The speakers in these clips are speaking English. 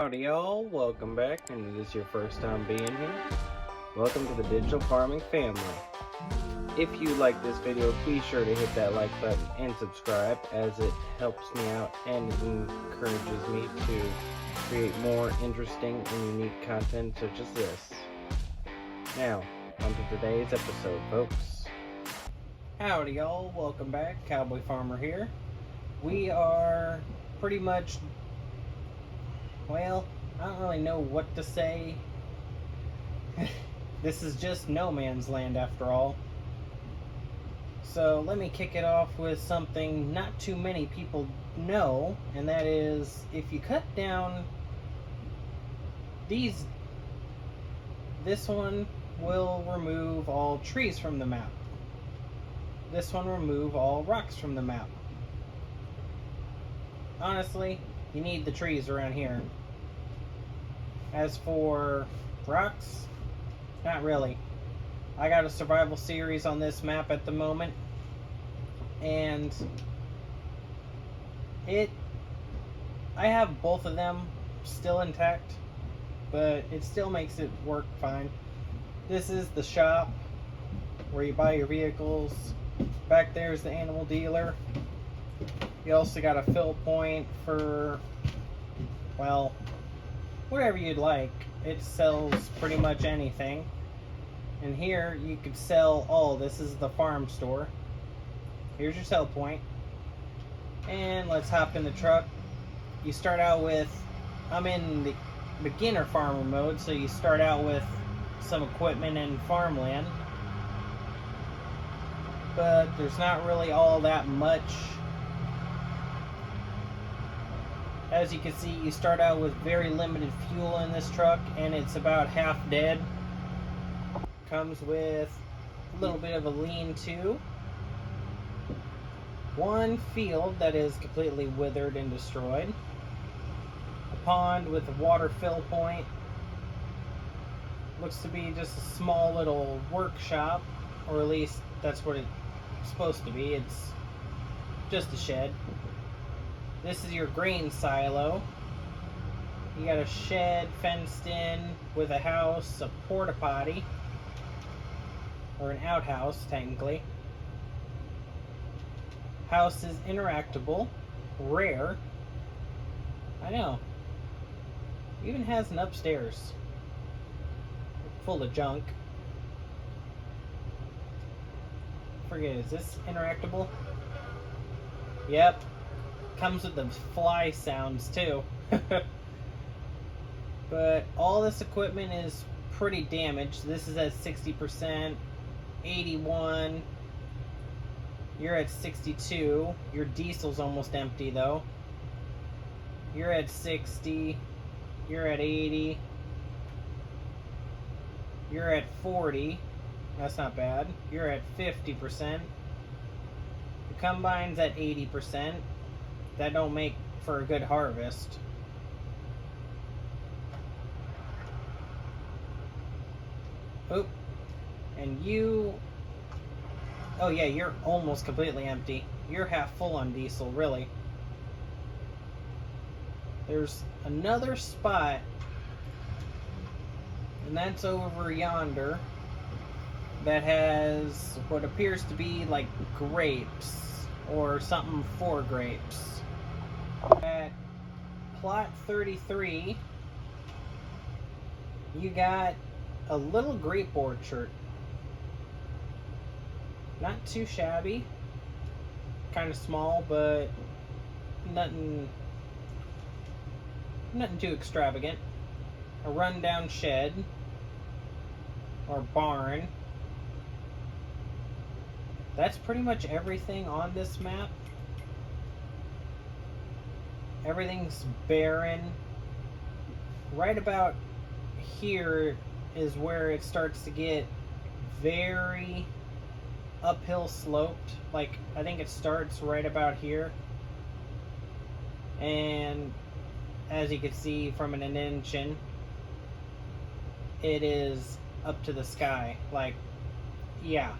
Howdy y'all, welcome back, and if this is your first time being here, welcome to the digital farming family. If you like this video, be sure to hit that like button and subscribe, as it helps me out and it encourages me to create more interesting and unique content such as this. Now, on to today's episode, folks. Howdy y'all, welcome back, Cowboy Farmer here. We are pretty much, well, I don't really know what to say. This is just no man's land after all. So let me kick it off with something not too many people know, and that is, if you cut down this one will remove all trees from the map. This one will remove all rocks from the map. Honestly, you need the trees around here. As for rocks, not really. I got a survival series on this map at the moment, and I have both of them still intact, but it still makes it work fine. This is the shop where you buy your vehicles. Back there's the animal dealer. You also got a fill point for, well, whatever you'd like. It sells pretty much anything. And here you could sell this is the farm store. Here's your sell point. And let's hop in the truck. You start out with, I'm in the beginner farmer mode, so you start out with some equipment and farmland. But there's not really all that much. As you can see, you start out with very limited fuel in this truck, and it's about half dead. Comes with a little bit of a lean-to. One field that is completely withered and destroyed. A pond with a water fill point. Looks to be just a small little workshop, or at least that's what it's supposed to be. It's just a shed. This is your grain silo. You got a shed fenced in with a house, a porta potty, or an outhouse technically. House is interactable, rare. I know. Even has an upstairs full of junk. Forget, is this interactable? Yep. Comes with the fly sounds too. But all this equipment is pretty damaged. This is at 60%, 81. You're at 62. Your diesel's almost empty though. You're at 60. You're at 80. You're at 40. That's not bad. You're at 50%. The combine's at 80%. That don't make for a good harvest. Oop. And you... oh yeah, you're almost completely empty. You're half full on diesel, really. There's another spot, and that's over yonder, that has what appears to be like grapes, or something for grapes. At plot 33, you got a little grape orchard. Not too shabby. Kind of small, but nothing too extravagant. A rundown shed, or barn. That's pretty much everything on this map. Everything's barren. Right about here is where it starts to get very uphill sloped. Like, I think it starts right about here. And as you can see from an indention, it is up to the sky. Like, yeah.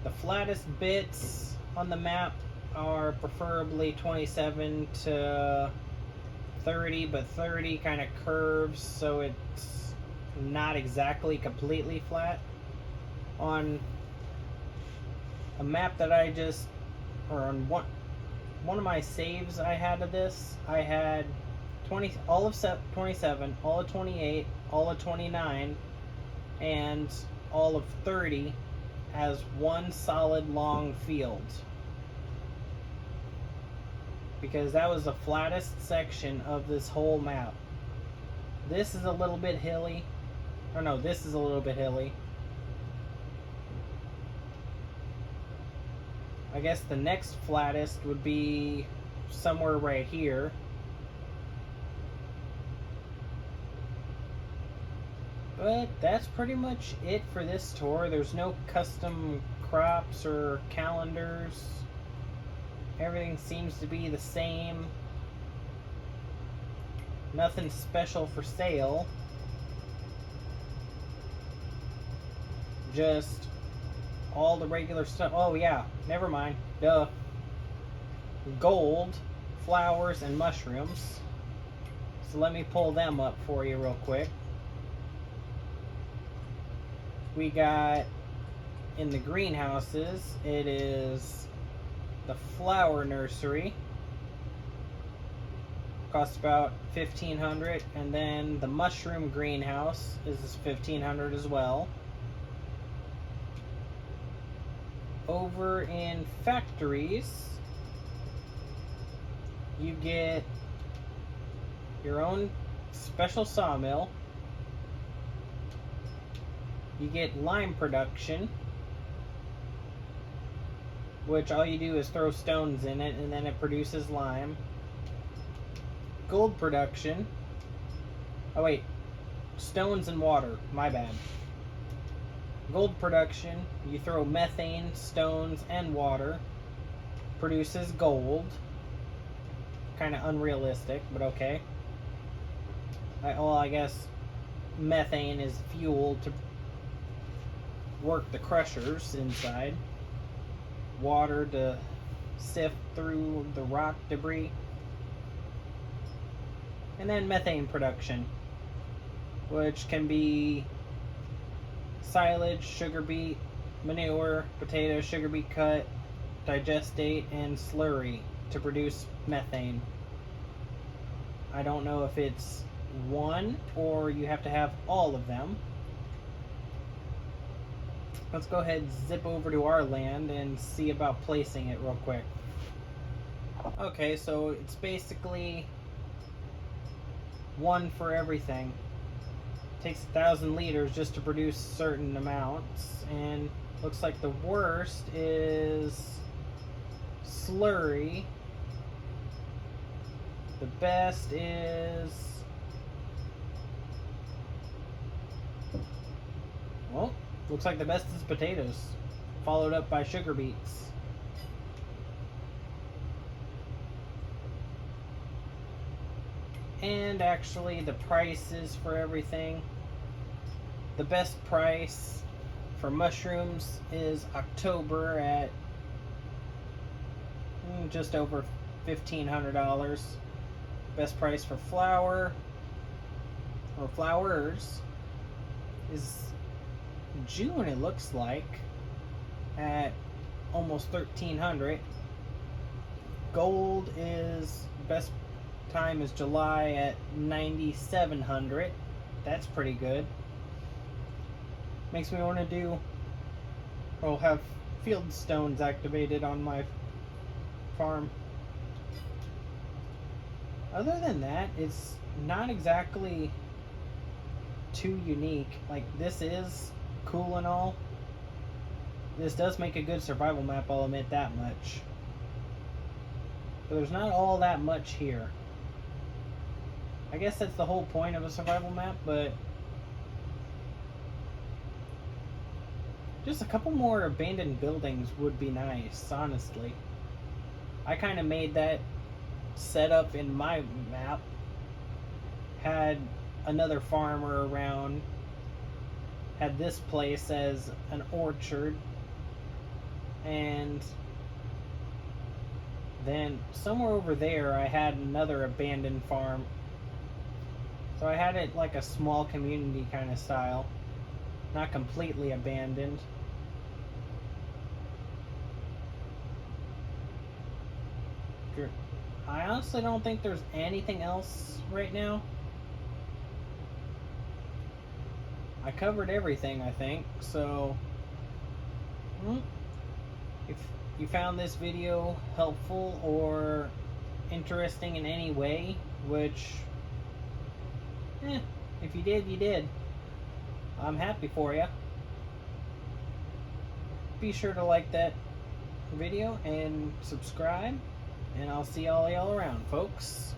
The flattest bits on the map are preferably 27 to 30, but 30 kind of curves, so it's not exactly completely flat. On a map that I just, or on one of my saves I had of this, I had all of 27, all of 28, all of 29, and all of 30 as one solid long field. Because that was the flattest section of this whole map. This is a little bit hilly. Or no, this is a little bit hilly. I guess the next flattest would be somewhere right here. But that's pretty much it for this tour. There's no custom crops or calendars. Everything seems to be the same. Nothing special for sale. Just all the regular stuff. Oh yeah, never mind. Duh. Gold, flowers, and mushrooms. So let me pull them up for you real quick. We got in the greenhouses, it is the flower nursery. Costs about $1,500, and then the mushroom greenhouse is $1,500 as well. Over in factories, you get your own special sawmill. You get lime production, which all you do is throw stones in it and then it produces lime. Gold production. Oh wait, stones and water, my bad. Gold production, you throw methane, stones, and water. Produces gold. Kind of unrealistic, but okay. Well, I guess methane is fuel to work the crushers inside. Water to sift through the rock debris. And then methane production, which can be silage, sugar beet, manure, potato, sugar beet cut, digestate, and slurry to produce methane. I don't know if it's one or you have to have all of them. Let's go ahead and zip over to our land and see about placing it real quick. Okay, so it's basically one for everything. It takes 1,000 liters just to produce certain amounts, and looks like the worst is slurry. The best is, well, looks like the best is potatoes, followed up by sugar beets. And actually the prices for everything. The best price for mushrooms is October at just over $1,500. Best price for flower or flowers is June, it looks like, at almost $1,300. Gold is best time is July at $9,700. That's pretty good. Makes me want to do, or have field stones activated on my farm. Other than that, it's not exactly too unique. Like, this is cool and all. This does make a good survival map, I'll admit that much. But there's not all that much here. I guess that's the whole point of a survival map, but just a couple more abandoned buildings would be nice, honestly. I kind of made that setup in my map. Had another farmer around, had this place as an orchard, and Then somewhere over there I had another abandoned farm. So I had it like a small community kind of style. Not completely abandoned. I honestly don't think there's anything else right now. I covered everything, I think. So, if you found this video helpful or interesting in any way, which, if you did, you did. I'm happy for you. Be sure to like that video and subscribe, and I'll see all y'all around, folks.